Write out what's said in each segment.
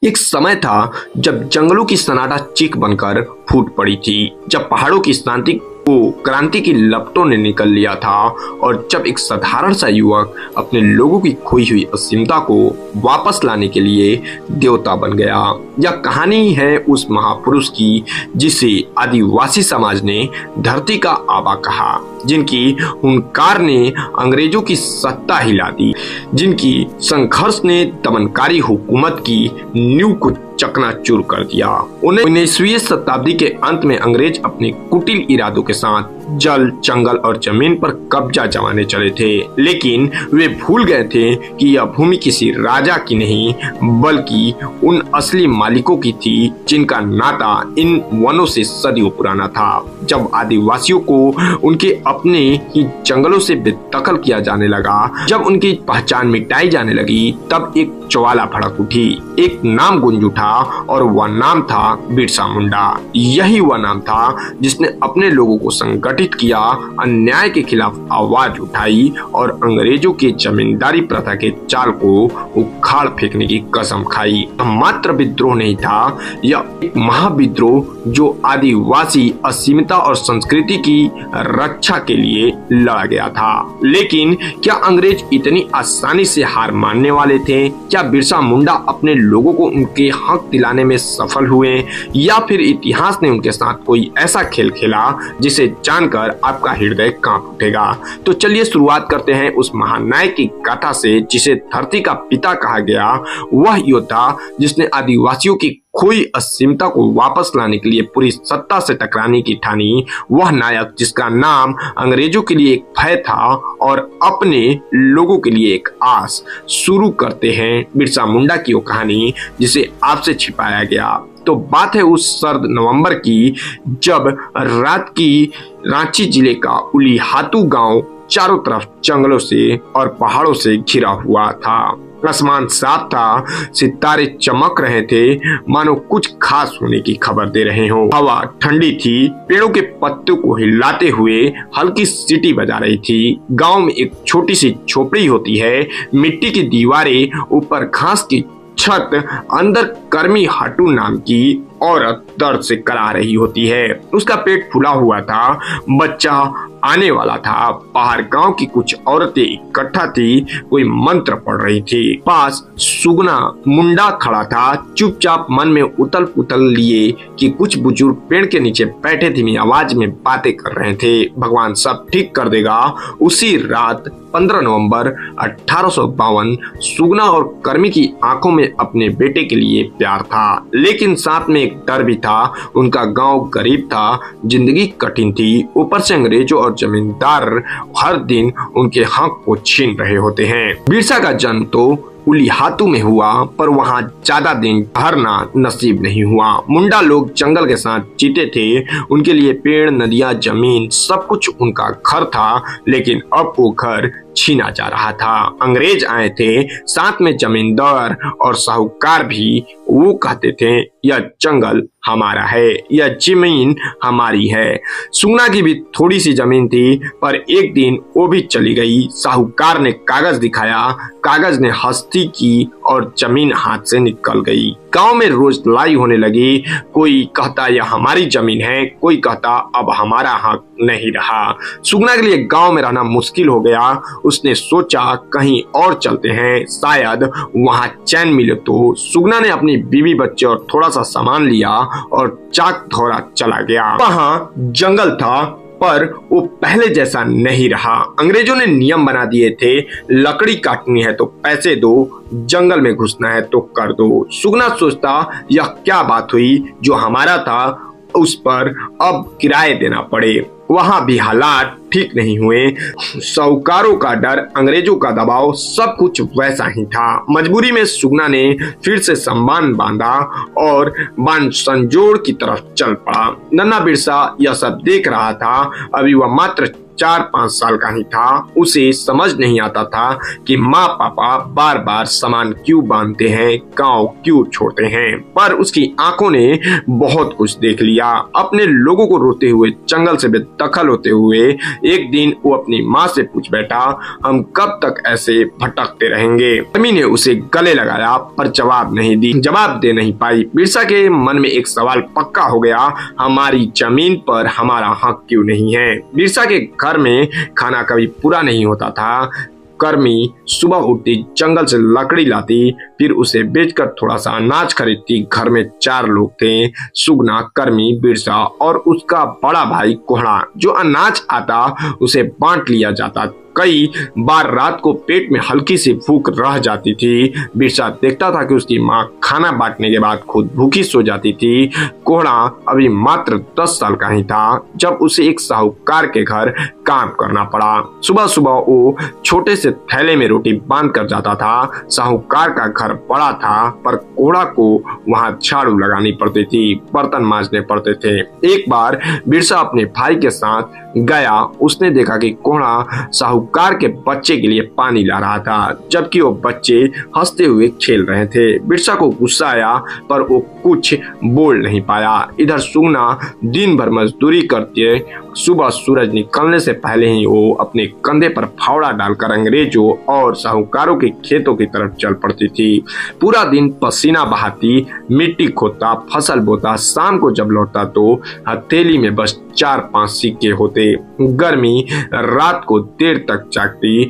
एक समय था जब जंगलों की सन्नाटा चीख बनकर फूट पड़ी थी, जब पहाड़ों की शांति को क्रांति की लपटों ने निकल लिया था और जब एक साधारण सा युवक अपने लोगों की खोई हुई असीमता को वापस लाने के लिए देवता बन गया। यह कहानी है उस महापुरुष की जिसे आदिवासी समाज ने धरती का आबा कहा, जिनकी हुंकार ने अंग्रेजों की सत्ता हिला दी, जिनकी संघर्ष ने दमनकारी हुकूमत की नींव को चकनाचूर कर दिया। 19वीं शताब्दी के अंत में अंग्रेज अपने कुटिल इरादों के साथ जल, जंगल और जमीन पर कब्जा जमाने चले थे, लेकिन वे भूल गए थे कि यह भूमि किसी राजा की नहीं बल्कि उन असली मालिकों की थी जिनका नाता इन वनों से सदियों पुराना था। जब आदिवासियों को उनके अपने ही जंगलों से बेदखल किया जाने लगा, जब उनकी पहचान मिटाई जाने लगी, तब एक ज्वाला भड़क उठी, एक नाम गूंज उठा और वह नाम था बिरसा मुंडा। यही वह नाम था जिसने अपने लोगों को संगठित किया, अन्याय के खिलाफ आवाज उठाई और अंग्रेजों के जमींदारी प्रथा के जाल को उखाड़ फेंकने की कसम खाई। मात्र विद्रोह नहीं था, यह एक महाविद्रोह जो आदिवासी अस्मिता और संस्कृति की रक्षा के लिए लड़ा गया था। लेकिन क्या अंग्रेज इतनी आसानी से हार मानने वाले थे? क्या बिरसा मुंडा अपने लोगों को उनके हक दिलाने में सफल हुए, या फिर इतिहास ने उनके साथ कोई ऐसा खेल खेला जिसे जानकर आपका हृदय कांप उठेगा? तो चलिए शुरुआत करते हैं उस महानायक की गाथा से जिसे धरती का पिता कहा गया। वह योद्धा जिसने आदिवासियों की खोई असीमता को वापस लाने के लिए पूरी सत्ता से टकराने की ठानी, वह नायक जिसका नाम अंग्रेजों के लिए एक भय था और अपने लोगों के लिए एक आस। शुरू करते हैं बिरसा मुंडा की वो कहानी जिसे आपसे छिपाया गया। तो बात है उस सर्द नवंबर की, जब रात की रांची जिले का उलीहातू गांव चारों तरफ जंगलों से और पहाड़ों से घिरा हुआ था। आसमान साफ था, सितारे चमक रहे थे, मानो कुछ खास होने की खबर दे रहे हो। हवा ठंडी थी, पेड़ों के पत्तों को हिलाते हुए हल्की सीटी बजा रही थी। गांव में एक छोटी सी झोपड़ी होती है, मिट्टी की दीवारें, ऊपर घास की छत, अंदर कर्मी हाटू नाम की औरत दर्द से करा रही होती है। उसका पेट फूला हुआ था, बच्चा आने वाला था। बाहर गांव की कुछ औरतें इकट्ठा थी, कोई मंत्र पढ़ रही थी। पास सुगना मुंडा खड़ा था, चुपचाप मन में उतल पुतल लिए कि कुछ बुजुर्ग पेड़ के नीचे बैठे धीमी आवाज में बातें कर रहे थे। भगवान सब ठीक कर देगा। उसी रात 15 नवंबर 1852 सुगना और कर्मी की आंखों में अपने बेटे के लिए प्यार था, लेकिन साथ में एक डर भी था। उनका गांव गरीब था, जिंदगी कठिन थी, ऊपर से अंग्रेजों और जमींदार हर दिन उनके हक को छीन रहे होते हैं। बिरसा का जन्म तो उलीहातू में हुआ, पर वहाँ ज्यादा दिन ठहरना नसीब नहीं हुआ। मुंडा लोग जंगल के साथ जीते थे, उनके लिए पेड़, नदियां, जमीन सब कुछ उनका घर था, लेकिन अब वो घर छीना जा रहा था। अंग्रेज आए थे, साथ में जमींदार और साहूकार भी। वो कहते थे यह जंगल हमारा है, यह जमीन हमारी है। सुगना की भी थोड़ी सी जमीन थी, पर एक दिन वो भी चली गई। साहूकार ने कागज दिखाया, कागज ने हस्ती की और जमीन हाथ से निकल गई। गांव में रोज लड़ाई होने लगी, कोई कहता यह हमारी जमीन है, कोई कहता अब हमारा हक नहीं रहा। सुगना के लिए गांव में रहना मुश्किल हो गया। उसने सोचा कहीं और चलते हैं, शायद वहां चैन मिले तो। सुगना ने अपनी बीवी, बच्चे और थोड़ा सा सामान लिया और चाक धौरा चला गया। वहां जंगल था, पर वो पहले जैसा नहीं रहा। अंग्रेजों ने नियम बना दिए थे, लकड़ी काटनी है तो पैसे दो, जंगल में घुसना है तो कर दो। सुगना सोचता यह क्या बात हुई, जो हमारा था उस पर अब किराए देना पड़े। वहां भी हालात ठीक नहीं हुए। साहूकारों का डर, अंग्रेजों का दबाव, सब कुछ वैसा ही था। मजबूरी में सुगना ने फिर से सम्मान बांधा और बांध संजोड़ की तरफ चल पड़ा। नन्हा बिरसा यह सब देख रहा था। अभी वह मात्र 4-5 साल का ही था। उसे समझ नहीं आता था कि माँ पापा बार बार सामान क्यों बांधते हैं, गांव क्यों छोड़ते हैं। पर उसकी आंखों ने बहुत कुछ देख लिया। अपने लोगों को रोते हुए, जंगल से बेदखल होते हुए एक दिन वो अपनी माँ से पूछ बैठा, हम कब तक ऐसे भटकते रहेंगे। अम्मी ने उसे गले लगाया पर जवाब दे नहीं पाई। बिरसा के मन में एक सवाल पक्का हो गया, हमारी जमीन पर हमारा हक क्यों नहीं है। बिरसा के घर में खाना कभी पूरा नहीं होता था। कर्मी सुबह उठती, जंगल से लकड़ी लाती, फिर उसे बेचकर थोड़ा सा अनाज खरीदती। घर में 4 लोग थे, सुगना, कर्मी, बिरसा और उसका बड़ा भाई कोहड़ा। जो अनाज आता उसे बांट लिया जाता। कई बार रात को पेट में हल्की सी भूख रह जाती थी। बिरसा देखता था कि उसकी माँ खाना बांटने के बाद खुद भूखी सो जाती थी। कोहड़ा अभी मात्र 10 साल का ही था जब उसे एक साहूकार के घर काम करना पड़ा। सुबह सुबह वो छोटे से थैले में रोटी बांध कर जाता था। साहूकार का घर बड़ा था पर कोहड़ा को वहाँ झाड़ू लगानी पड़ती थी, बर्तन मांजने पड़ते थे। एक बार बिरसा अपने भाई के साथ गया। उसने देखा कि कोहड़ा साहूकार के बच्चे के लिए पानी ला रहा था, जबकि वो बच्चे हंसते हुए खेल रहे थे। बिरसा को गुस्सा आया पर वो कुछ बोल नहीं पाया। इधर सुगना दिन भर मजदूरी करते, सुबह सूरज निकलने से पहले ही वो अपने कंधे पर फावड़ा डालकर अंग्रेजों और साहूकारों के खेतों की तरफ चल पड़ती थी। पूरा दिन पसीना बहाती, मिट्टी खोदता, फसल बोता। शाम को जब लौटता तो हथेली में बस 4-5 सिक्के होते। गर्मी रात को देर तक जागती,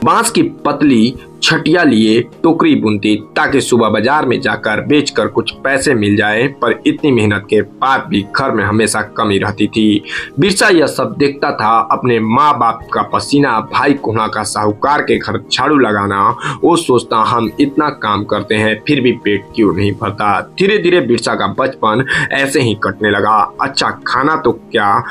बांस की पतली छटिया लिए टोकरी बुनती ताकि सुबह बाजार में जाकर बेचकर कुछ पैसे मिल जाए। पर इतनी मेहनत के बाद भी घर में हमेशा कमी रहती थी। बिरसा यह सब देखता था, अपने माँ बाप का पसीना, भाई कोहड़ा का साहूकार के घर झाड़ू लगाना। वो सोचता, हम इतना काम करते हैं फिर भी पेट क्यों नहीं भरता। धीरे धीरे बिरसा का बचपन ऐसे ही कटने लगा। अच्छा खाना तो क्या,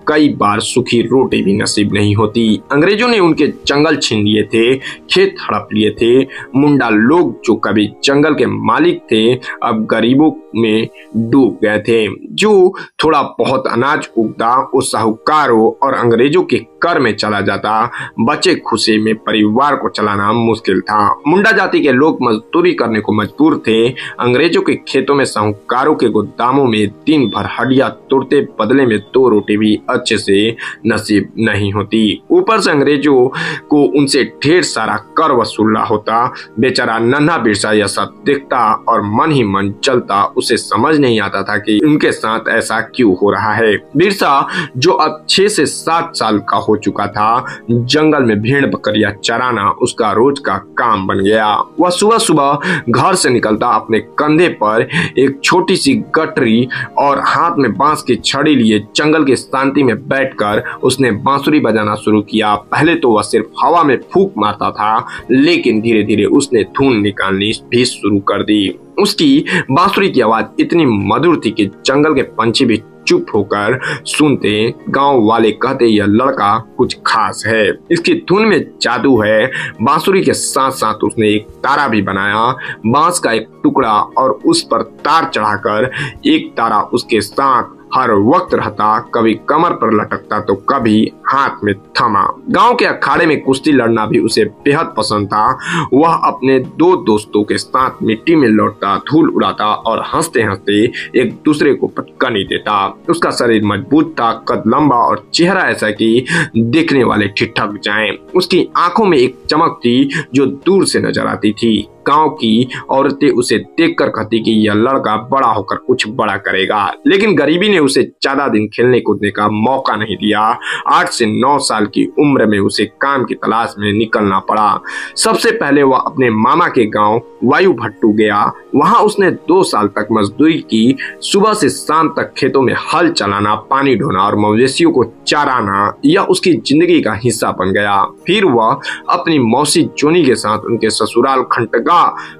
कई बार सूखी रोटी भी नसीब नहीं होती। अंग्रेजों ने उनके जंगल छीन लिए थे, खेत हड़प लिए थे। मुंडा लोग जो कभी जंगल के मालिक थे अब गरीबों में डूब गए थे। जो थोड़ा बहुत अनाज उगता वो साहूकारों और अंग्रेजों के कर में चला जाता। बचे खुशी में परिवार को चलाना मुश्किल था। मुंडा जाति के लोग मजदूरी करने को मजबूर थे। अंग्रेजों के खेतों में साहूकारों के गोदामों में दिन भर हड्डियां तोड़ते, बदले में 2 रोटी भी अच्छे से नसीब नहीं होती। ऊपर से अंग्रेजों को उनसे ढेर सारा कर वसूलना होता। बेचारा नन्हा बिरसा यह सब देखता और मन ही मन चलता। उसे समझ नहीं आता था कि उनके साथ ऐसा क्यों हो रहा है। बिरसा जो अब 6 से 7 साल का हो चुका था, जंगल में भेड़ बकरियां चराना उसका रोज का काम बन गया। वह सुबह सुबह घर से निकलता, अपने कंधे पर एक छोटी सी गठरी और हाथ में बांस की छड़ी लिए जंगल की शांति में बैठकर उसने बांसुरी बजाना शुरू किया। पहले तो वह सिर्फ हवा में फूंक मारता था, लेकिन धीरे धीरे उसने धुन निकालनी भी शुरू कर दी। उसकी बांसुरी की आवाज इतनी मधुर थी कि जंगल के पंछी भी चुप होकर सुनते। गांव वाले कहते यह लड़का कुछ खास है, इसकी धुन में जादू है। बांसुरी के साथ साथ उसने एक तारा भी बनाया, बांस का एक टुकड़ा, और उस पर तार चढ़ाकर एक तारा उसके साथ हर वक्त रहता। कभी कमर पर लटकता तो कभी हाथ में थमा। गांव के अखाड़े में कुश्ती लड़ना भी उसे बेहद पसंद था। वह अपने 2 दोस्तों के साथ मिट्टी में लौटता, धूल उड़ाता और हंसते हंसते एक दूसरे को पटकनी देता। उसका शरीर मजबूत था, कद लंबा और चेहरा ऐसा कि देखने वाले ठिठक जाएं। उसकी आंखों में एक चमक थी जो दूर से नजर आती थी। गांव की औरतें उसे देखकर कहती कि यह लड़का बड़ा होकर कुछ बड़ा करेगा, लेकिन गरीबी ने उसे ज्यादा दिन खेलने कूदने का मौका नहीं दिया। 8 से 9 साल की उम्र में उसे काम की तलाश में निकलना पड़ा। सबसे पहले वह अपने मामा के गांव वायु भट्टू गया। वहां उसने 2 साल तक मजदूरी की। सुबह से शाम तक खेतों में हल चलाना, पानी ढोना और मवेशियों को चराना, यह उसकी जिंदगी का हिस्सा बन गया। फिर वह अपनी मौसी जोनी के साथ उनके ससुराल खंटगा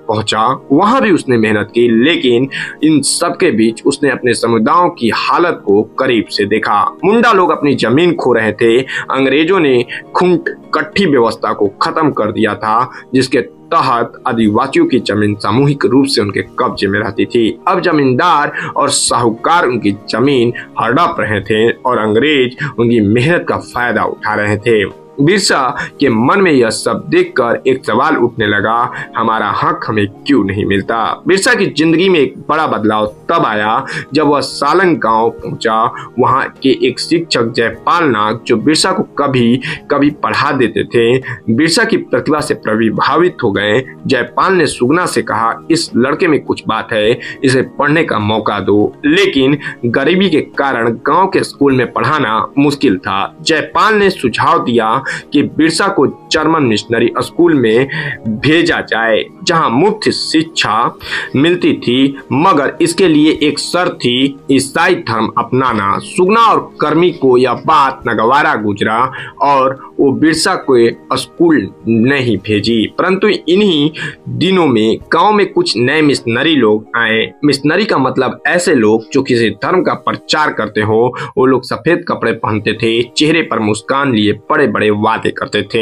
पहुंचा। वहां भी उसने मेहनत की, लेकिन इन सबके बीच उसने अपने समुदायों की हालत को करीब से देखा। मुंडा लोग अपनी जमीन खो रहे थे। अंग्रेजों ने खूंट कट्ठी व्यवस्था को खत्म कर दिया था, जिसके तहत आदिवासियों की जमीन सामूहिक रूप से उनके कब्जे में रहती थी। अब जमींदार और साहूकार उनकी जमीन हड़प रहे थे और अंग्रेज उनकी मेहनत का फायदा उठा रहे थे। बिरसा के मन में यह सब देखकर एक सवाल उठने लगा, हमारा हक हमें क्यों नहीं मिलता। बिरसा की जिंदगी में एक बड़ा बदलाव तब आया जब वह सालंग गांव पहुंचा। वहां के एक शिक्षक जयपाल नाग, जो बिरसा को कभी कभी पढ़ा देते थे, बिरसा की प्रतिभा से प्रभावित हो गए। जयपाल ने सुगना से कहा, इस लड़के में कुछ बात है, इसे पढ़ने का मौका दो। लेकिन गरीबी के कारण गांव के स्कूल में पढ़ाना मुश्किल था। जयपाल ने सुझाव दिया कि बिरसा को जर्मन मिशनरी स्कूल में भेजा जाए, जहां मुफ्त शिक्षा मिलती थी, मगर इसके लिए एक शर्त थी, ईसाई धर्म अपनाना। सुगना और कर्मी को यह बात नागवारा गुजरा और वो बिरसा को स्कूल नहीं भेजी। परंतु इन्हीं दिनों में गांव में कुछ नए मिशनरी लोग आए। मिशनरी का मतलब ऐसे लोग जो किसी धर्म का प्रचार करते हो। वो लोग सफेद कपड़े पहनते थे, चेहरे पर मुस्कान लिए बड़े बड़े वादे करते थे,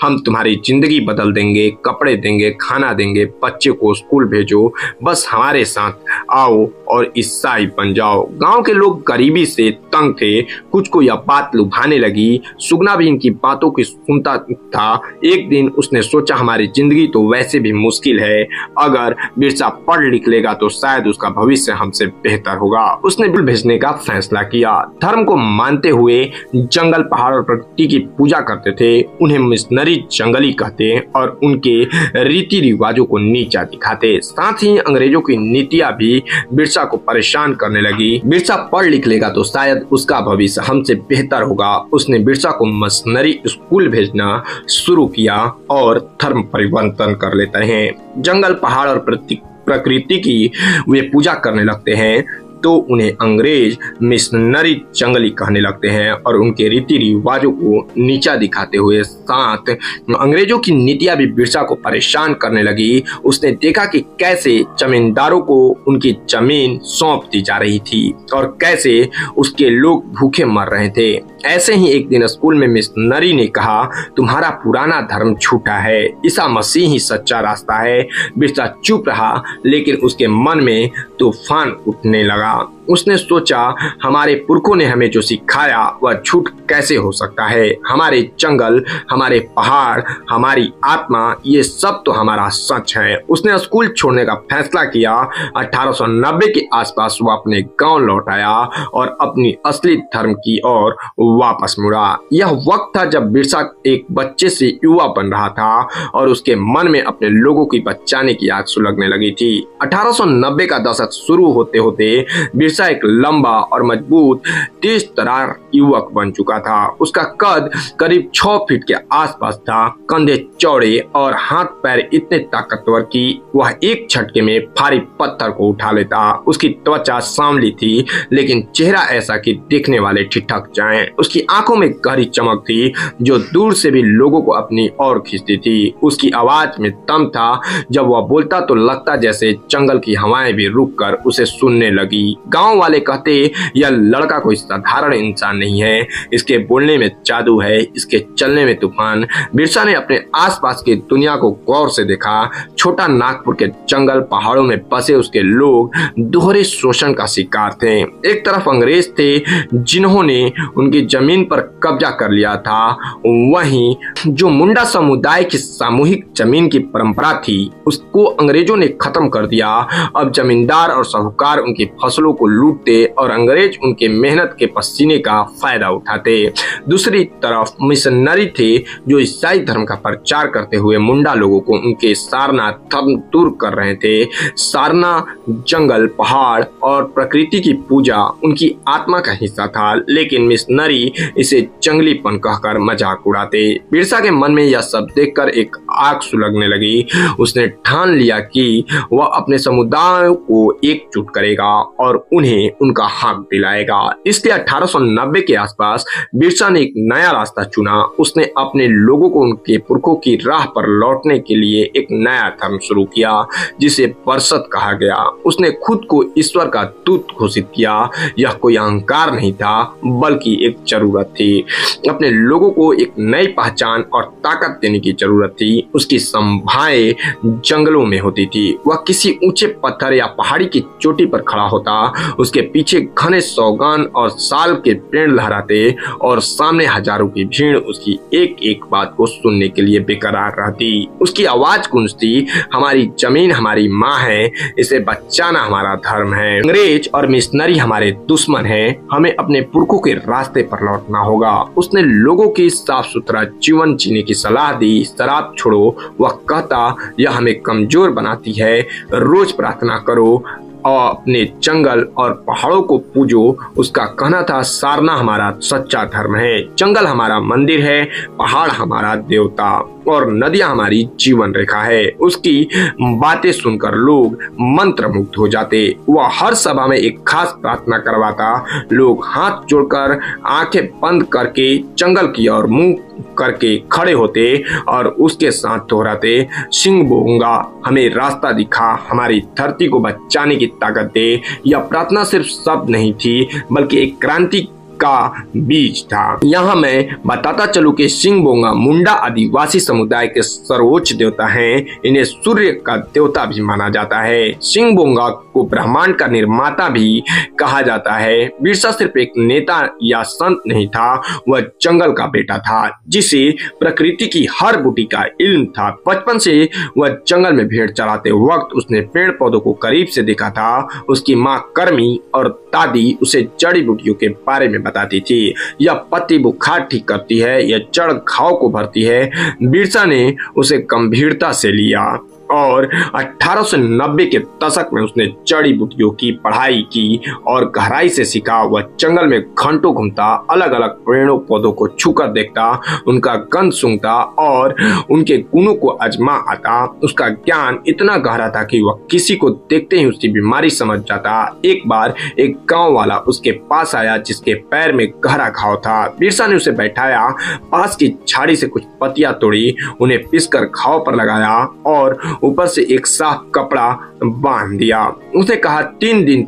हम तुम्हारी जिंदगी बदल देंगे, कपड़े देंगे, खाना देंगे, बच्चे को स्कूल भेजो, बस हमारे साथ आओ और ईसाई बन जाओ। गांव के लोग गरीबी से तंग थे। कुछ को यह बात लुभाने लगी। सुगना भी इनकी बातों की सुनता था। एक दिन उसने सोचा, हमारी जिंदगी तो वैसे भी मुश्किल है, अगर बिरसा पढ़ लिख लेगा तो शायद उसका भविष्य हमसे बेहतर होगा। उसने बिल भेजने का फैसला किया। धर्म को मानते हुए जंगल, पहाड़ और प्रकृति की पूजा करते थे। उन्हें मिशनरी जंगली कहते और उनके रीति रिवाजों को नीचा दिखाते। साथ ही अंग्रेजों की नीतियां भी बिरसा को परेशान करने लगी। बिरसा पढ़ लिख लेगा तो शायद उसका भविष्य हमसे बेहतर होगा। उसने बिरसा को मिशनरी स्कूल भेजना शुरू किया और धर्म परिवर्तन कर लेते हैं। जंगल, पहाड़ और प्रकृति की वे पूजा करने लगते हैं तो उन्हें अंग्रेज मिशनरी जंगली कहने लगते हैं और उनके रीति रिवाजों को नीचा दिखाते हुए साथ अंग्रेजों की नीतियां भी बिरसा को परेशान करने लगी। उसने देखा कि कैसे जमींदारों को उनकी जमीन सौंप दी जा रही थी और कैसे उसके लोग भूखे मर रहे थे। ऐसे ही एक दिन स्कूल में मिशनरी ने कहा, तुम्हारा पुराना धर्म झूठा है, ईसा मसीह ही सच्चा रास्ता है। बिरसा चुप रहा, लेकिन उसके मन में तूफान उठने लगा। उसने सोचा, हमारे पुरखों ने हमें जो सिखाया वह झूठ कैसे हो सकता है। हमारे जंगल, हमारे पहाड़, हमारी आत्मा, ये सब तो हमारा सच है। उसने स्कूल छोड़ने का फैसला किया। 1890 के आसपास वह अपने गांव लौट आया और अपनी असली धर्म की ओर वापस मुड़ा। यह वक्त था जब बिरसा एक बच्चे से युवा बन रहा था और उसके मन में अपने लोगों की बचाने की आग सुलगने लगी थी। 1890 का दशक शुरू होते होते बिरसा एक लंबा और मजबूत, तेज तर्रार युवक बन चुका था। उसका कद करीब 6 फीट के आसपास था, कंधे चौड़े और हाथ पैर इतने ताकतवर कि वह एक झटके में भारी पत्थर को उठा लेता। उसकी त्वचा सांवली थी, लेकिन चेहरा ऐसा कि देखने वाले ठिठक जाएं। उसकी आंखों में गहरी चमक थी जो दूर से भी लोगों को अपनी ओर खींचती थी। उसकी आवाज में दम था। जब वह बोलता तो लगता जैसे जंगल की हवाएं भी रुककर उसे सुनने लगी। गांव वाले कहते, यह लड़का कोई साधारण इंसान नहीं है, इसके बोलने में जादू है, इसके चलने में तूफान। बिरसा ने अपने आसपास की दुनिया को गौर से देखा। छोटा नागपुर के जंगल, पहाड़ों में बसे उसके लोग दोहरे शोषण का शिकार थे। एक तरफ अंग्रेज थे जिन्होंने उनकी जमीन पर कब्जा कर लिया था, वहीं जो मुंडा समुदाय की सामूहिक जमीन की परंपरा थी उसको अंग्रेजों ने खत्म कर दिया। अब जमींदार और साहूकार उनकी फसलों को लूटते और अंग्रेज उनके मेहनत के पसीने का फायदा उठाते। दूसरी तरफ मिशनरी थे जो ईसाई धर्म का प्रचार करते हुए मुंडा लोगों को उनके सारना धर्म दूर कर रहे थे। सारना जंगल, पहाड़ और प्रकृति की पूजा उनकी आत्मा का हिस्सा था, लेकिन मिशनरी इसे जंगलीपन कहकर मजाक उड़ाते। बिरसा के मन में यह सब देखकर एक आग सुलगने लगी। उसने ठान लिया कि वह अपने समुदाय को एकजुट करेगा और उन्हें उन्हें उनका हक दिलाएगा। इसलिए 1890 के आसपास बिरसा ने एक नया रास्ता चुना। उसने अपने लोगों को उनके पुरखों की राह पर लौटने के लिए एक नया धर्म शुरू किया जिसे परसत कहा गया। उसने खुद को ईश्वर का दूत घोषित किया। यह कोई अहंकार नहीं था बल्कि एक जरूरत थी। अपने लोगों को एक नई पहचान और ताकत देने की जरूरत थी। उसकी संभाएं जंगलों में होती थी। वह किसी ऊंचे पत्थर या पहाड़ी की चोटी पर खड़ा होता, उसके पीछे घने सौगान और साल के पेड़ लहराते और सामने हजारों की भीड़ उसकी एक एक बात को सुनने के लिए बेकरार रहती। उसकी आवाज गूंजती, हमारी जमीन हमारी माँ है, इसे बचाना हमारा धर्म है। अंग्रेज और मिशनरी हमारे दुश्मन हैं, हमें अपने पुरखों के रास्ते पर लौटना होगा। उसने लोगों की साफ सुथरा जीवन जीने की सलाह दी। शराब छोड़ो, वह कहता, यह हमें कमजोर बनाती है। रोज प्रार्थना करो और अपने जंगल और पहाड़ों को पूजो। उसका कहना था, सारना हमारा सच्चा धर्म है, जंगल हमारा मंदिर है, पहाड़ हमारा देवता और नदियां हमारी जीवन रेखा है। उसकी बातें सुनकर लोग मंत्रमुग्ध हो जाते। वह हर सभा में एक खास प्रार्थना करवाता। लोग हाथ जोड़कर आंखें बंद करके जंगल की ओर मुंह करके खड़े होते और उसके साथ दोहराते, सिंह बोंगा हमें रास्ता दिखा, हमारी धरती को बचाने की ताकत दे। यह प्रार्थना सिर्फ शब्द नहीं थी बल्कि एक क्रांति का बीज था। यहाँ मैं बताता चलूं कि सिंह बोंगा मुंडा आदिवासी समुदाय के सर्वोच्च देवता हैं। इन्हें सूर्य का देवता भी माना जाता है। सिंह बोंगा को ब्रह्मांड का निर्माता भी कहा जाता है। बिरसा सिर्फ एक नेता या संत नहीं था, वह जंगल का बेटा था जिसे प्रकृति की हर बूटी का इल्म था। बचपन से वह जंगल में भेड़ चराते वक्त उसने पेड़ पौधों को करीब से देखा था। उसकी माँ कर्मी और दादी उसे जड़ी बूटियों के बारे में बताती थी। यह पत्ती बुखार ठीक करती है, यह जड़ घाव को भरती है। बिरसा ने उसे गंभीरता से लिया और 1890 के दशक में उसने जड़ी बूटियों की पढ़ाई की और गहराई से सीखा। वह जंगल में घंटों घूमता, अलग अलग पेड़ों पौधों को छूकर देखता, उनका गंध सूंघता और उनके गुणों को आजमा आता। उसका ज्ञान इतना गहरा था कि वह किसी को देखते ही उसकी बीमारी समझ जाता। एक बार एक गांव वाला उसके पास आया जिसके पैर में गहरा घाव था। बिरसा ने उसे बैठाया, पास की झाड़ी से कुछ पत्तियां तोड़ी, उन्हें पीसकर घाव पर लगाया और ऊपर से एक साफ कपड़ा बांध दिया। उसने कहा, 3 दिन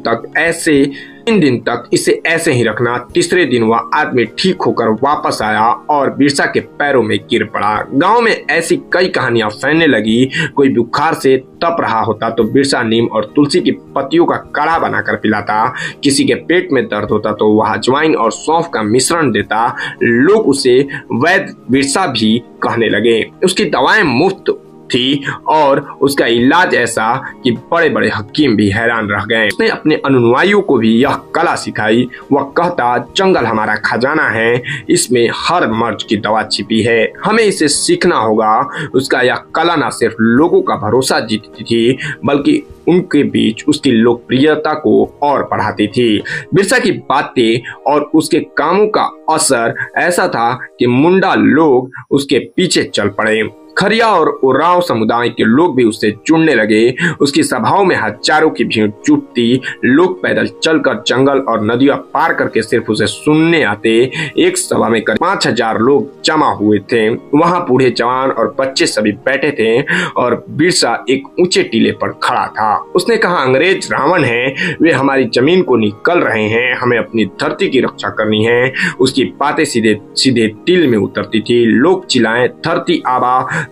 तक इसे ऐसे ही रखना। तीसरे दिन वह आदमी ठीक होकर वापस आया और बिरसा के पैरों में गिर पड़ा। गांव में ऐसी कई कहानियां फैलने लगी। कोई बुखार से तप रहा होता तो बिरसा नीम और तुलसी की पत्तियों का काढ़ा बनाकर पिलाता। किसी के पेट में दर्द होता तो वह अजवाइन और सौंफ का मिश्रण देता। लोग उसे वैद्य बिरसा भी कहने लगे। उसकी दवाएं मुफ्त थी और उसका इलाज ऐसा कि बड़े बड़े हकीम भी हैरान रह गए। उसने अपने अनुयायियों को भी यह कला सिखाई। वह कहता, जंगल हमारा खजाना है, इसमें हर मर्ज की दवा छिपी है, हमें इसे सीखना होगा। उसका यह कला न सिर्फ लोगों का भरोसा जीतती थी बल्कि उनके बीच उसकी लोकप्रियता को और बढ़ाती थी। बिरसा की बातें और उसके कामों का असर ऐसा था कि मुंडा लोग उसके पीछे चल पड़े। खरिया और उरांव समुदाय के लोग भी उससे जुड़ने लगे। उसकी सभाओं में हजारों की भीड़ जुटती। लोग पैदल चलकर जंगल और नदियां पार करके सिर्फ उसे सुनने आते। एक सभा में करीब 5000 लोग जमा हुए थे। वहां बूढ़े जवान और बच्चे सभी बैठे थे और बिरसा एक ऊंचे टीले पर खड़ा था। उसने कहा, अंग्रेज रावण हैं, वे हमारी जमीन को निकल रहे हैं, हमें अपनी धरती की रक्षा करनी है। उसकी बातें सीधे सीधे दिल में उतरती थी। लोग चिल्लाएं,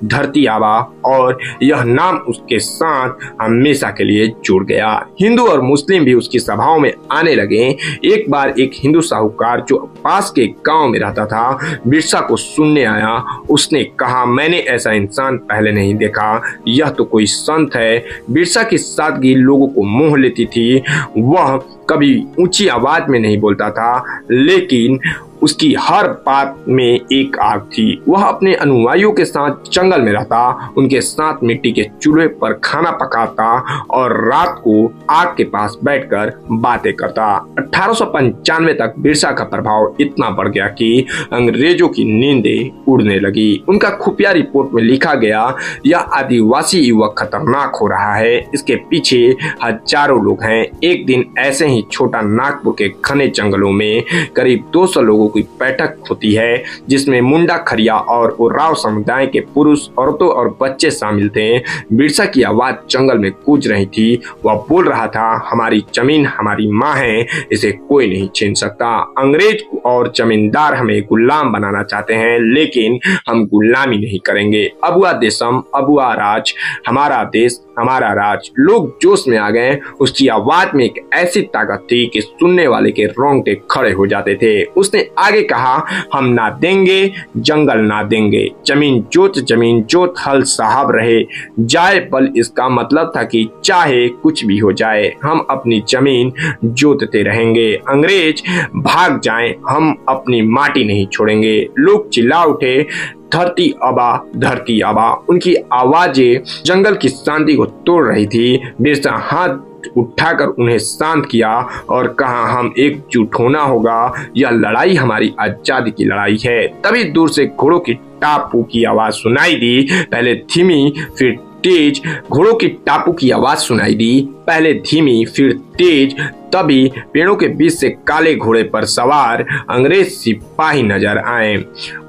धरती आबा, और यह नाम उसके साथ हमेशा के लिए जुड़ गया। हिंदू और मुस्लिम भी उसकी सभाओं में आने लगे। एक बार एक हिंदू साहूकार जो पास के गांव में रहता था बिरसा को सुनने आया। उसने कहा, मैंने ऐसा इंसान पहले नहीं देखा, यह तो कोई संत है। बिरसा की सादगी लोगों को मोह लेती थी। वह कभी ऊंची आवाज में नहीं बोलता था लेकिन उसकी हर बात में एक आग थी। वह अपने अनुयायियों के साथ जंगल में रहता, उनके साथ मिट्टी के चूल्हे पर खाना पकाता और रात को आग के पास बैठकर बातें करता। 1895 तक बिरसा का प्रभाव इतना बढ़ गया कि अंग्रेजों की नींदें उड़ने लगी। उनका खुफिया रिपोर्ट में लिखा गया, यह आदिवासी युवक खतरनाक हो रहा है, इसके पीछे हजारों लोग हैं। एक दिन ऐसे ही छोटा नागपुर के घने जंगलों में करीब 200 लोगों की बैठक होती है, जिसमें मुंडा, खरिया और उरांव समुदाय के पुरुष, औरतों और बच्चे शामिल थे। बिरसा की आवाज जंगल में गूंज रही थी। वह बोल रहा था, हमारी जमीन हमारी माँ है, इसे कोई नहीं छीन सकता। अंग्रेज और जमींदार हमें गुलाम बनाना चाहते हैं, लेकिन हम गुलामी नहीं करेंगे। अबुआ देशम, अबुआ राज, हमारा देश हमारा राज। लोग जोश में आ गए। उसकी आवाज में एक ऐसी ताकत थी कि सुनने वाले के रोंगटे खड़े हो जाते थे। उसने आगे कहा, हम ना देंगे, जंगल ना देंगे, जमीन जोत हल साहब रहे जाए बल। इसका मतलब था कि चाहे कुछ भी हो जाए, हम अपनी जमीन जोतते रहेंगे। अंग्रेज भाग जाएं, हम अपनी माटी नहीं छोड़ेंगे। लोग चिल्ला उठे, धरती आबा, धरती आबा। उनकी आवाजें जंगल की शांति को तोड़ रही थी। बिरसा हाथ उठाकर उन्हें शांत किया और कहा, हम एकजुट होना होगा, यह लड़ाई हमारी आजादी की लड़ाई है। तभी दूर से घोड़ों की टापू की आवाज सुनाई दी, पहले धीमी फिर तेज। घोड़ों की टापू की आवाज सुनाई दी, पहले धीमी फिर तेज। तभी पेड़ों के बीच से काले घोड़े पर सवार अंग्रेज सिपाही नजर आए।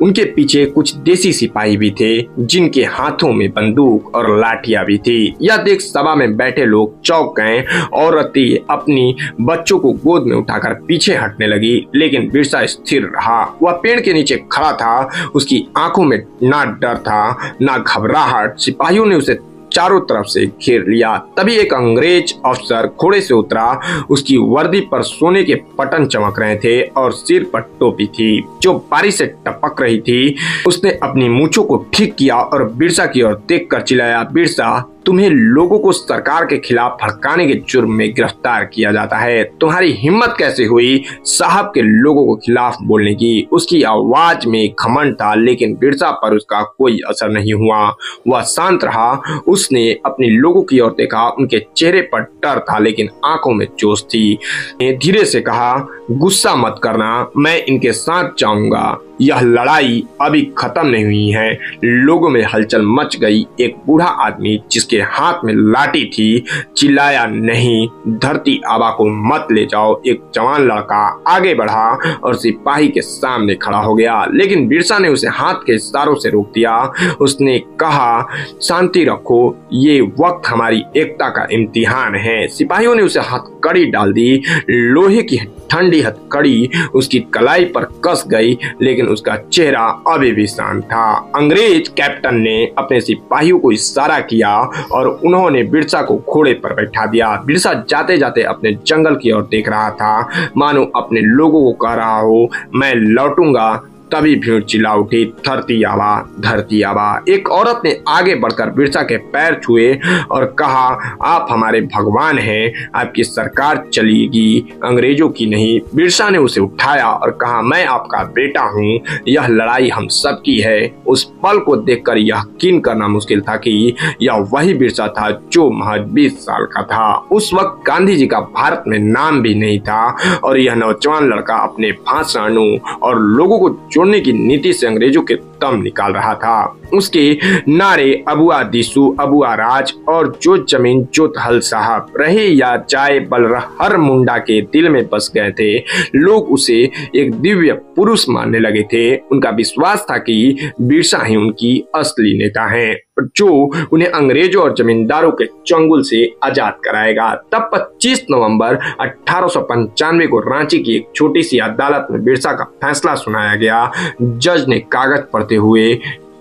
उनके पीछे कुछ देसी सिपाही भी थे, जिनके हाथों में बंदूक और लाठियां भी थी। यह देख सभा में बैठे लोग चौंक गए। औरतें अपनी बच्चों को गोद में उठाकर पीछे हटने लगी, लेकिन बिरसा स्थिर रहा। वह पेड़ के नीचे खड़ा था। उसकी आंखों में ना डर था ना घबराहट। सिपाहियों ने उसे चारों तरफ से घेर लिया। तभी एक अंग्रेज अफसर घोड़े से उतरा। उसकी वर्दी पर सोने के बटन चमक रहे थे और सिर पर टोपी थी जो बारिश से टपक रही थी। उसने अपनी मूंछों को ठीक किया और बिरसा की ओर देखकर चिल्लाया, बिरसा, तुम्हें लोगों को सरकार के खिलाफ भड़काने के जुर्म में गिरफ्तार किया जाता है। तुम्हारी हिम्मत कैसे हुई साहब के लोगों को खिलाफ बोलने की? उसकी आवाज में घमंड था, लेकिन बिरसा पर उसका कोई असर नहीं हुआ। वह शांत रहा। उसने अपने लोगों की ओर देखा। उनके चेहरे पर डर था, लेकिन आंखों में जोश थी। धीरे से कहा, गुस्सा मत करना, मैं इनके साथ जाऊंगा। यह लड़ाई अभी खत्म नहीं हुई है। लोगों में हलचल मच गई। एक बूढ़ा आदमी जिसके हाथ में लाठी थी चिल्लाया, नहीं, धरती आबा को मत ले जाओ। एक जवान लड़का आगे बढ़ा और सिपाही के सामने खड़ा हो गया, लेकिन बिरसा ने उसे हाथ के इशारों से रोक दिया। उसने कहा, शांति रखो, ये वक्त हमारी एकता का इम्तिहान है। सिपाहियों ने उसे हथकड़ी डाल दी। लोहे की ठंडी हथकड़ी उसकी कलाई पर कस गई, लेकिन उसका चेहरा अभी भी शांत था। अंग्रेज कैप्टन ने अपने सिपाहियों को इशारा किया और उन्होंने बिरसा को घोड़े पर बैठा दिया। बिरसा जाते जाते अपने जंगल की ओर देख रहा था, मानो अपने लोगों को कह रहा हो, मैं लौटूंगा। तभी भीड़ चिल्ला उठी, धरती आबा, धरती आबा। एक औरत ने आगे बढ़कर बिरसा के पैर छुए और कहा, आप हमारे भगवान हैं, आपकी सरकार चलेगी, अंग्रेजों की नहीं। बिरसा ने उसे उठाया और कहा, मैं आपका बेटा हूँ, यह लड़ाई हम सबकी है। उस पल को देखकर यकीन करना मुश्किल था कि यह वही बिरसा था जो महज 20 साल का था। उस वक्त गांधी जी का भारत में नाम भी नहीं था और यह नौजवान लड़का अपने भाषणों और लोगों को जोड़ने की नीति से अंग्रेजों के दम निकाल रहा था। उसके नारे अबुआ दिसू, अबुआ राज और जो जमीन जोत हल साहब रहे या जाए बल हर मुंडा के दिल में बस गए थे। लोग उसे एक दिव्य पुरुष मानने लगे थे। उनका विश्वास था कि बिरसा ही उनकी असली नेता है, जो उन्हें अंग्रेजों और जमींदारों के चंगुल से आजाद कराएगा। तब 25 नवंबर 1895 को रांची की एक छोटी सी अदालत में बिरसा का फैसला सुनाया गया। जज ने कागज पढ़ते हुए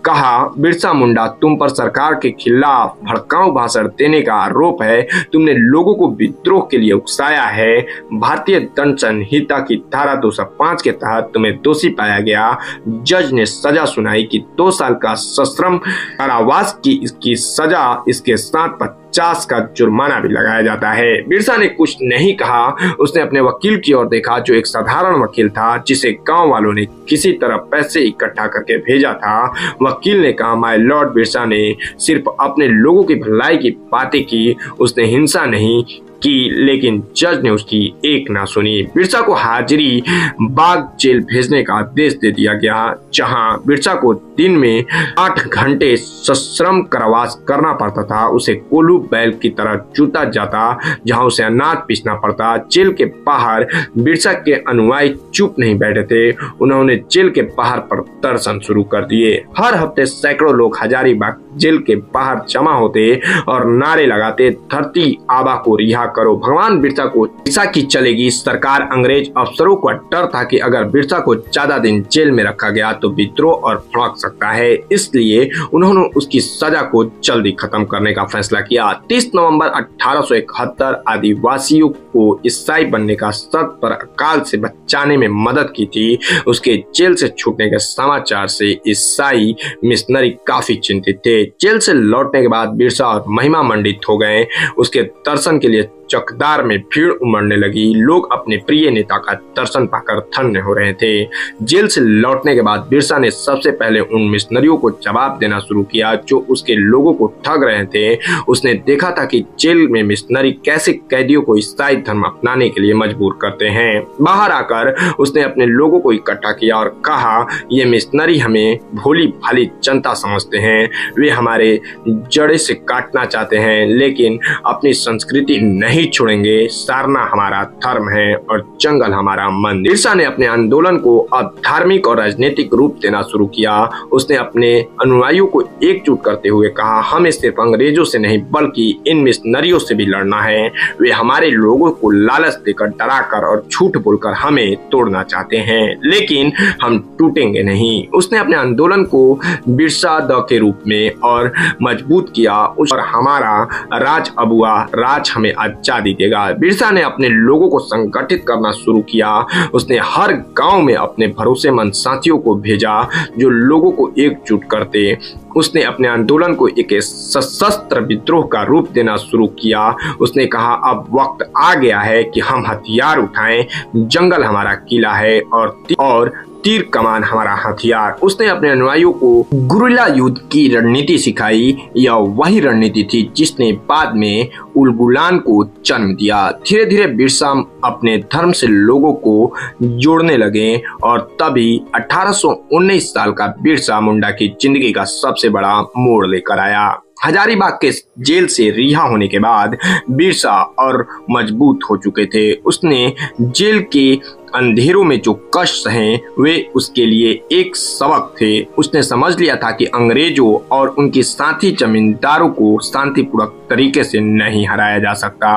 कहा, बिरसा मुंडा, तुम पर सरकार के खिलाफ भड़काऊ भाषण देने का आरोप है। तुमने लोगों को विद्रोह के लिए उकसाया है। भारतीय दंड संहिता की धारा 205 के तहत तुम्हें दोषी पाया गया। जज ने सजा सुनाई कि 2 साल का सश्रम कारावास की इसकी सजा, इसके साथ 50 का जुर्माना भी लगाया जाता है। बिरसा ने कुछ नहीं कहा। उसने अपने वकील की ओर देखा जो एक साधारण वकील था जिसे गांव वालों ने किसी तरह पैसे इकट्ठा करके भेजा था। वकील ने कहा, माय लॉर्ड, बिरसा ने सिर्फ अपने लोगों की भलाई की बातें की, उसने हिंसा नहीं की, लेकिन जज ने उसकी एक ना सुनी। बिरसा को हाजिरी बाग जेल भेजने का आदेश दे दिया गया, जहां बिरसा को दिन में 8 घंटे सश्रम कारावास करना पड़ता था। उसे कोल्हू बैल की तरह जूता जाता, जहां उसे अनाज पीसना पड़ता। जेल के बाहर बिरसा के अनुयायी चुप नहीं बैठे थे। उन्होंने जेल के बाहर प्रदर्शन शुरू कर दिए। हर हफ्ते सैकड़ों लोग हजारीबाग जेल के बाहर जमा होते और नारे लगाते, धरती आबा को रिहा करो, भगवान बिरसा को रिहा की चलेगी। सरकार अंग्रेज अफसरों को डर था कि अगर बिरसा को ज्यादा दिन जेल में रखा गया तो विद्रोह और भड़क सकता है, इसलिए उन्होंने उसकी सजा को जल्दी खत्म करने का फैसला किया। 30 नवंबर 1871 आदिवासियों को ईसाई बनने का शर्त पर अकाल से बचाने में मदद की थी। उसके जेल से छूटने के समाचार से ईसाई मिशनरी काफी चिंतित थे। जेल से लौटने के बाद बिरसा और महिमा मंडित हो गए। उसके दर्शन के लिए चकदार में भीड़ उमड़ने लगी। लोग अपने प्रिय नेता का दर्शन पाकर धन्य हो रहे थे। जेल से लौटने के बाद बिरसा ने सबसे पहले उन मिशनरियों को जवाब देना शुरू किया जो उसके लोगों को ठग रहे थे। उसने देखा था कि जेल में मिशनरी कैसे कैदियों को ईसाई धर्म अपनाने के लिए मजबूर करते हैं। बाहर आकर उसने अपने लोगों को इकट्ठा किया और कहा, ये मिशनरी हमें भोली भाली जनता समझते हैं। वे हमारे जड़े से काटना चाहते हैं, लेकिन अपनी संस्कृति नहीं छोड़ेंगे। सारना हमारा धर्म है और जंगल हमारा मंदिर। बिरसा ने अपने आंदोलन को अब धार्मिक और राजनीतिक रूप देना शुरू किया। उसने अपने अनुयायियों को एकजुट करते हुए कहा, हमें सिर्फ अंग्रेजों से नहीं बल्कि इन मिशनरियों से भी लड़ना है। वे हमारे लोगों को लालच देकर, डराकर और झूठ बोलकर हमें तोड़ना चाहते हैं, लेकिन हम टूटेंगे नहीं। उसने अपने आंदोलन को बिरसा द के रूप में और मजबूत किया और हमारा राज अबुआ राज हमें आजादी देगा। बिरसा ने अपने लोगों को संगठित करना शुरू किया। उसने हर गांव में अपने भरोसेमंद साथियों को भेजा जो लोगों को एकजुट करते। उसने अपने आंदोलन को एक सशस्त्र विद्रोह का रूप देना शुरू किया। उसने कहा, अब वक्त आ गया है कि हम हथियार उठाएं। जंगल हमारा किला है और तीर कमान हमारा हथियार। उसने अपने अनुयायियों को गुरिल्ला युद्ध की रणनीति सिखाई। यह वही रणनीति थी जिसने बाद में उलगुलान को जन्म दिया। धीरे धीरे बिरसा अपने धर्म से लोगों को जोड़ने लगे और तभी 1819 साल का बिरसा मुंडा की जिंदगी का सबसे बड़ा मोड़ लेकर आया। हजारीबाग के जेल से रिहा होने के बाद बिरसा और मजबूत हो चुके थे। उसने जेल के अंधेरों में जो कष्ट सहे वे उसके लिए एक सबक थे। उसने समझ लिया था कि अंग्रेजों और उनके साथी जमींदारों को शांतिपूर्वक तरीके से नहीं हराया जा सकता।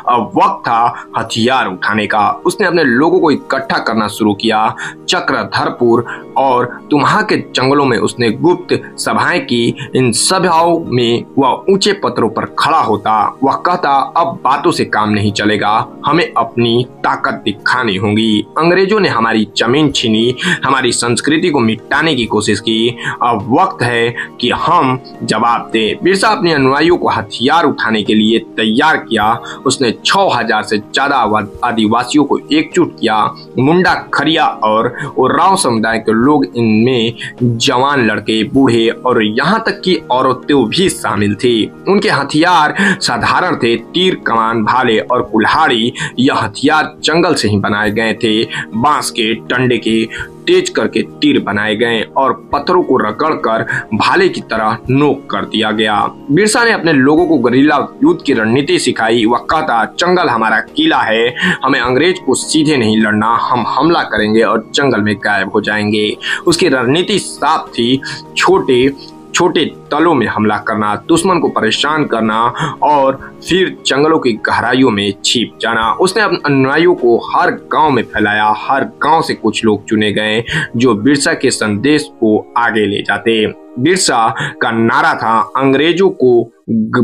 अब वक्त था हथियार उठाने का। उसने अपने लोगों को इकट्ठा करना शुरू किया। चक्रधरपुर और तुम्हा के जंगलों में उसने गुप्त सभाएं की। इन सभाओं में वह ऊंचे पत्थरों पर खड़ा होता। वह कहता, अब बातों से काम नहीं चलेगा, हमें अपनी ताकत दिखानी होगी। अंग्रेजों ने हमारी जमीन छीनी, हमारी संस्कृति को मिटाने की कोशिश की। अब वक्त है कि हम जवाब दें। बिरसा अपने अनुयायियों को हथियार उठाने के लिए तैयार किया। उसने 6000 से ज्यादा आदिवासियों को एकजुट किया। मुंडा, खरिया और उरांव समुदाय के लोग, इनमें जवान लड़के, बूढ़े और यहाँ तक कि औरतें भी शामिल थी। उनके हथियार साधारण थे, तीर, कमान, भाले और कुल्हाड़ी। यह हथियार जंगल से ही बनाए गए थे। बांस के डंडे के तेज करके तीर बनाए गए और पत्थरों को रगड़कर भाले की तरह नोक कर दिया गया। बिरसा ने अपने लोगों को गुरिल्ला युद्ध की रणनीति सिखाई। वह कहता, जंगल हमारा किला है, हमें अंग्रेज को सीधे नहीं लड़ना, हम हमला करेंगे और जंगल में गायब हो जाएंगे। उसकी रणनीति साफ थी, छोटे तलों में हमला करना, दुश्मन को परेशान करना और फिर जंगलों की गहराइयों में छिप जाना। उसने अपने अनुयायियों को हर गांव में फैलाया। हर गांव से कुछ लोग चुने गए जो बिरसा के संदेश को आगे ले जाते। बिरसा का नारा था, अंग्रेजों को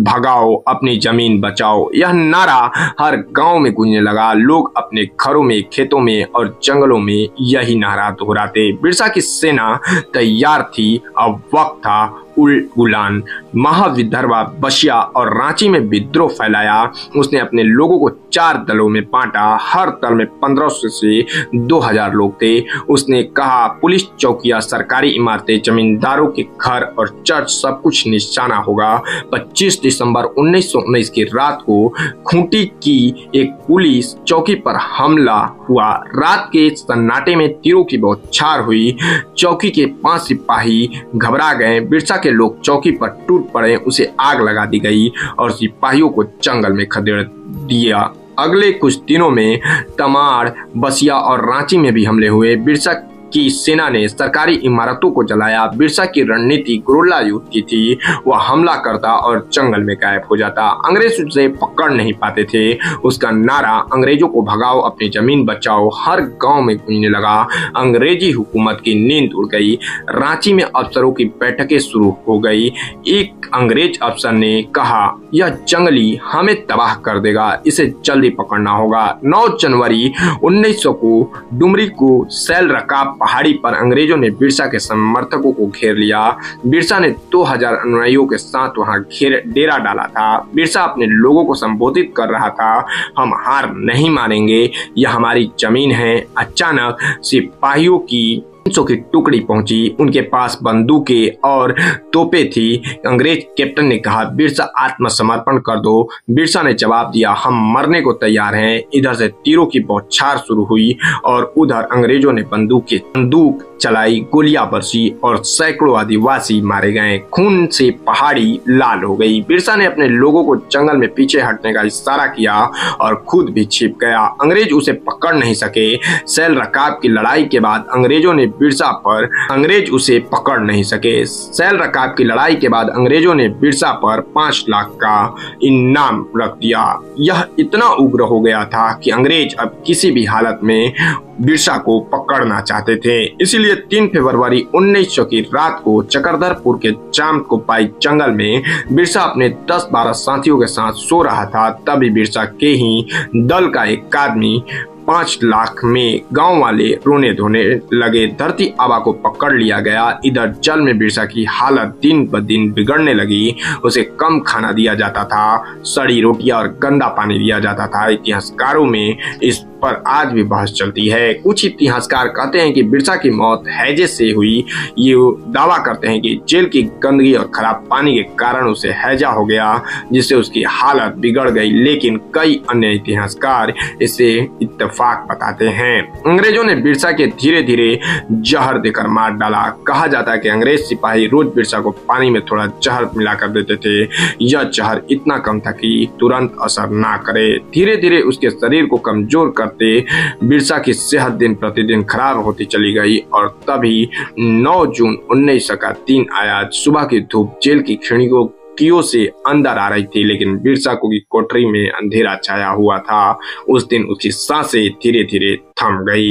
भगाओ, अपनी जमीन बचाओ। यह नारा हर गांव में गूंजने लगा। लोग अपने घरों में, खेतों में और जंगलों में यही नारा दोहराते। बिरसा की सेना तैयार थी। अब वक्त था उल-गुलान, महाविदर्भा, बसिया और रांची में विद्रोह फैलाया। उसने अपने लोगों को 4 दलों में बांटा। हर दल में 1500 से 2000 लोग थे। उसने कहा पुलिस चौकियां, सरकारी इमारतें, जमींदारों के घर और चर्च सब कुछ निशाना होगा। 25 दिसंबर 1919 की रात को खूंटी की एक पुलिस चौकी पर हमला हुआ। रात के सन्नाटे में तीरों की बौछार हुई। चौकी के 5 सिपाही घबरा गए। बिरसा के लोग चौकी पर टूट पड़े। उसे आग लगा दी गई और सिपाहियों को जंगल में खदेड़ दिया। अगले कुछ दिनों में तमाड़, बसिया और रांची में भी हमले हुए। बिरसा की सेना ने सरकारी इमारतों को जलाया। बिरसा की रणनीति गुरिल्ला युद्ध की थी। वह हमला करता और जंगल में गायब हो जाता। अंग्रेज उसे पकड़ नहीं पाते थे। उसका नारा अंग्रेजों को भगाओ, अपनी जमीन बचाओ हर गांव में गूंजने लगा। अंग्रेजी हुकूमत की नींद उड़ गई। रांची में अफसरों की बैठकें शुरू हो गई। एक अंग्रेज अफसर ने कहा यह जंगली हमें तबाह कर देगा, इसे जल्दी पकड़ना होगा। 9 जनवरी 1900 को डुमरी को सैल रकाब पहाड़ी पर अंग्रेजों ने बिरसा के समर्थकों को घेर लिया। बिरसा ने 2000 अनुयायियों के साथ वहां डेरा डाला था। बिरसा अपने लोगों को संबोधित कर रहा था, हम हार नहीं मानेंगे, यह हमारी जमीन है। अचानक सिपाहियों की 300 की टुकड़ी पहुंची। उनके पास बंदूकें और तोपें थी। अंग्रेज कैप्टन ने कहा बिरसा आत्मसमर्पण कर दो। बिरसा ने जवाब दिया हम मरने को तैयार हैं। इधर से तीरों की बौछार शुरू हुई और उधर अंग्रेजों ने बंदूक चलाई, गोलियां बरसी और सैकड़ों आदिवासी मारे गए। खून से पहाड़ी लाल हो गई। बिरसा ने अपने लोगों को जंगल में पीछे हटने का इशारा किया और खुद भी छिप गया। अंग्रेज उसे पकड़ नहीं सके। सैल रकाब की लड़ाई के बाद अंग्रेज उसे पकड़ नहीं सके। सैल रकाब की लड़ाई के बाद अंग्रेजों ने बिरसा पर 5 लाख का इनाम रख दिया। यह इतना उग्र हो गया था कि अंग्रेज अब किसी भी हालत में बिरसा को पकड़ना चाहते थे। इसीलिए 3 फरवरी 1900 की रात को चक्रधरपुर के चांदकोपाई जंगल में बिरसा अपने 10-12 साथियों के साथ सो रहा था। तभी बिरसा के ही दल का एक आदमी 5 लाख में गांव वाले रोने धोने लगे। धरती आबा को पकड़ लिया गया। इधर जल में बिरसा की हालत दिन ब दिन बिगड़ने लगी। उसे कम खाना दिया जाता था, सड़ी रोटियां और गंदा पानी दिया जाता था। इतिहासकारों में इस पर आज भी बहस चलती है। कुछ इतिहासकार कहते हैं कि बिरसा की मौत हैजे से हुई। ये दावा करते हैं कि जेल की गंदगी और खराब पानी के कारण उसे हैजा हो गया, जिससे उसकी हालत बिगड़ गई। लेकिन कई अन्य इतिहासकार इसे इत्तेफाक बताते हैं। अंग्रेजों ने बिरसा के धीरे धीरे जहर देकर मार डाला। कहा जाता है कि अंग्रेज सिपाही रोज बिरसा को पानी में थोड़ा जहर मिलाकर देते थे। यह जहर इतना कम था कि तुरंत असर ना करे। धीरे धीरे उसके शरीर को कमजोर करते बिरसा की सेहत दिन प्रतिदिन खराब होती चली गई। और तभी 9 जून 1900 का दिन आया। सुबह की धूप जेल की खिड़कियों से अंदर आ रही थी, लेकिन बिरसा को की कोठरी में अंधेरा छाया हुआ था। उस दिन उसकी सांसें धीरे धीरे थम गई।